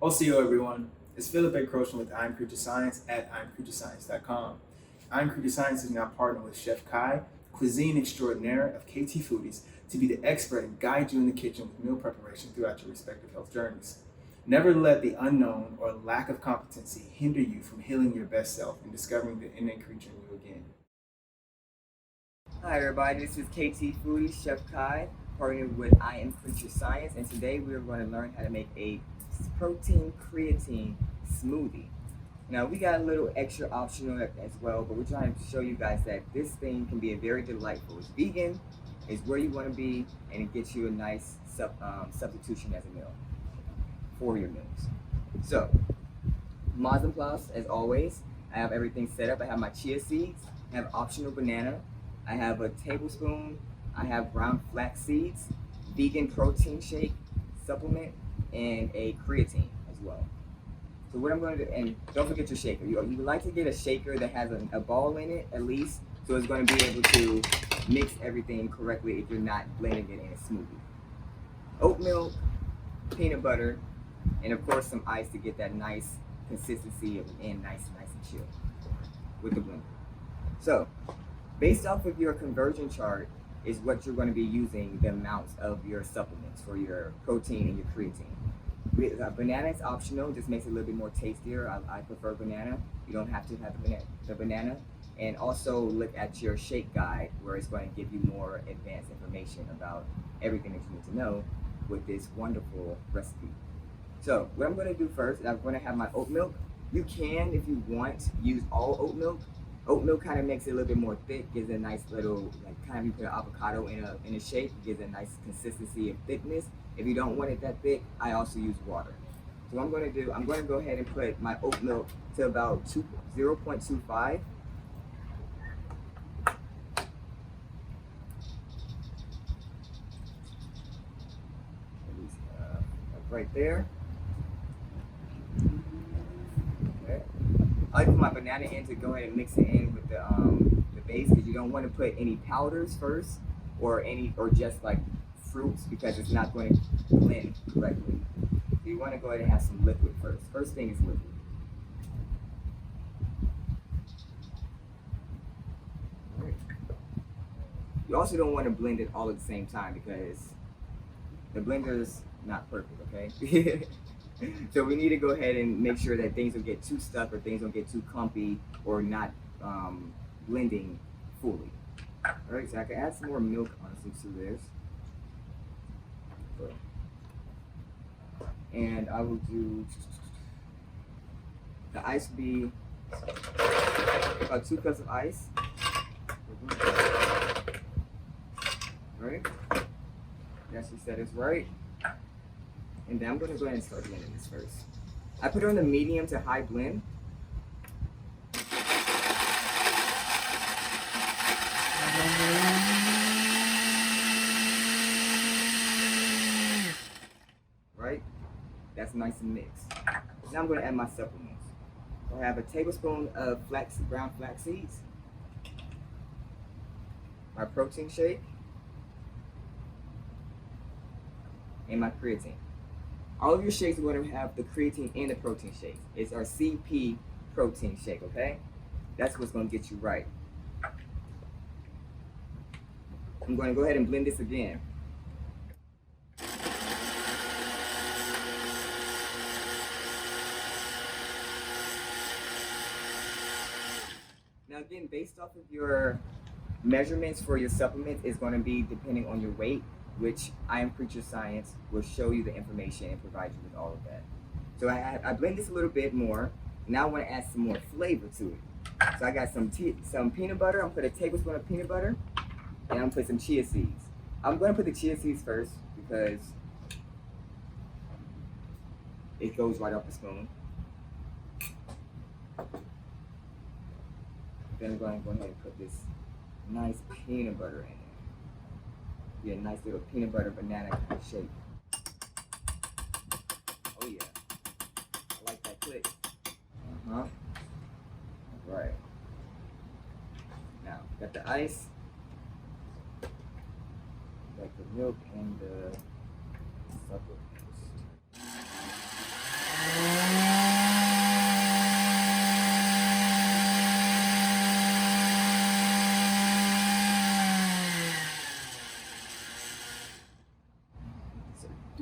OCO everyone, it's Philip Croatan with iamCREATUREscience at iamCREATURescience.com. iamCREATURescience is now partnered with Chef Khai, cuisine extraordinaire of KT Foodies, to be the expert and guide you in the kitchen with meal preparation throughout your respective health journeys. Never let the unknown or lack of competency hinder you from healing your best self and discovering the innate creature in you again. Hi everybody, this is KT Foodies, Chef Khai, partnered with iamCREATUREscience, and today we're going to learn how to make a protein creatine smoothie. Now we got a little extra optional as well, but we're trying to show you guys that this thing can be a very delightful. It's vegan, it's where you want to be, and it gets you a nice substitution as a meal for your meals. So, Mazenplas, as always, I have everything set up. I have my chia seeds, I have optional banana, I have a tablespoon, I have ground flax seeds, vegan protein shake supplement, and a creatine as well. So what I'm going to do, and don't forget your shaker. You would like to get a shaker that has a ball in it at least, so it's going to be able to mix everything correctly if you're not blending it in a smoothie. Oat milk, peanut butter, and of course some ice to get that nice consistency and nice and chill with the blender. So based off of your conversion chart is what you're going to be using the amounts of your supplements for your protein and your creatine. Banana is optional, just makes it a little bit more tastier. I prefer banana. You don't have to have the banana. And also look at your shake guide where it's going to give you more advanced information about everything that you need to know with this wonderful recipe. So what I'm going to do first is I'm going to have my oat milk. You can, if you want, use all oat milk. Oat milk kind of makes it a little bit more thick, gives a nice little, like kind of you put an avocado in a shake, it gives a nice consistency of thickness. If you don't want it that thick, I also use water. So what I'm going to do, I'm going to go ahead and put my oat milk to about 0.25. Right there. Okay. I like to put my banana in to go ahead and mix it in with the base, because you don't want to put any powders first or just like fruits, because it's not going to blend correctly. So you want to go ahead and have some liquid first. First thing is liquid. Right. You also don't want to blend it all at the same time because the blender's not perfect, okay? So we need to go ahead and make sure that things don't get too stuck or things don't get too clumpy or not blending fully. All right, so I can add some more milk honestly to this. And I will do, the ice will be about 2 cups of ice. All right, yes, you said it's right. And then I'm going to go ahead and start blending this first. I put it on the medium to high blend. Right? That's nice and mixed. Now I'm going to add my supplements. So I have a tablespoon of ground flax seeds, my protein shake, and my creatine. All of your shakes are going to have the creatine and the protein shake. It's our CP protein shake, okay? That's what's going to get you right. I'm going to go ahead and blend this again. Now again, based off of your measurements for your supplements is going to be depending on your weight, which iamCREATUREscience will show you the information and provide you with all of that. So I blend this a little bit more. Now I want to add some more flavor to it. So I got some peanut butter. I'm going to put a tablespoon of peanut butter, and I'm going to put some chia seeds. I'm going to put the chia seeds first because it goes right off the spoon. Then I'm going to go ahead and put this nice peanut butter in there. Be a nice little peanut butter banana kind of shake. Oh yeah, I like that click. All right. Now got the ice, got the milk and the supplements.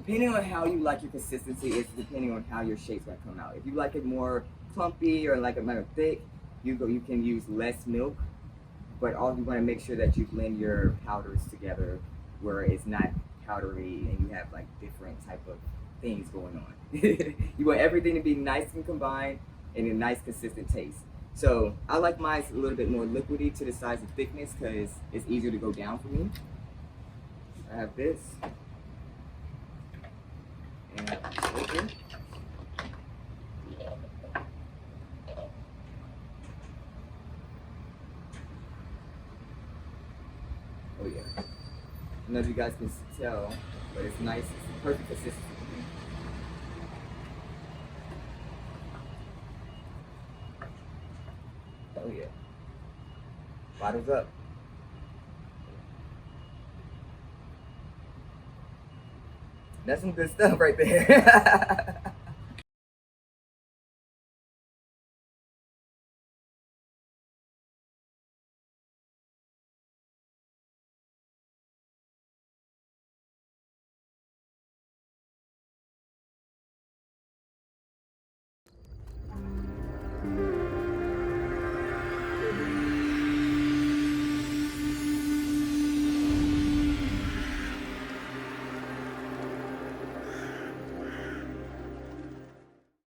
depending on how you like your consistency, it's depending on how your shake's gonna come out. If you like it more clumpy or like it more thick, you can use less milk, but all you want to make sure that you blend your powders together where it's not powdery and you have like different type of things going on. You want everything to be nice and combined and a nice consistent taste. So I like mine a little bit more liquidy to the size of thickness because it's easier to go down for me. I have this. And I have a shaker. Oh yeah. I don't know if you guys can tell, but it's nice. It's perfect consistency for me. Oh yeah. Bottles up. That's some good stuff right there.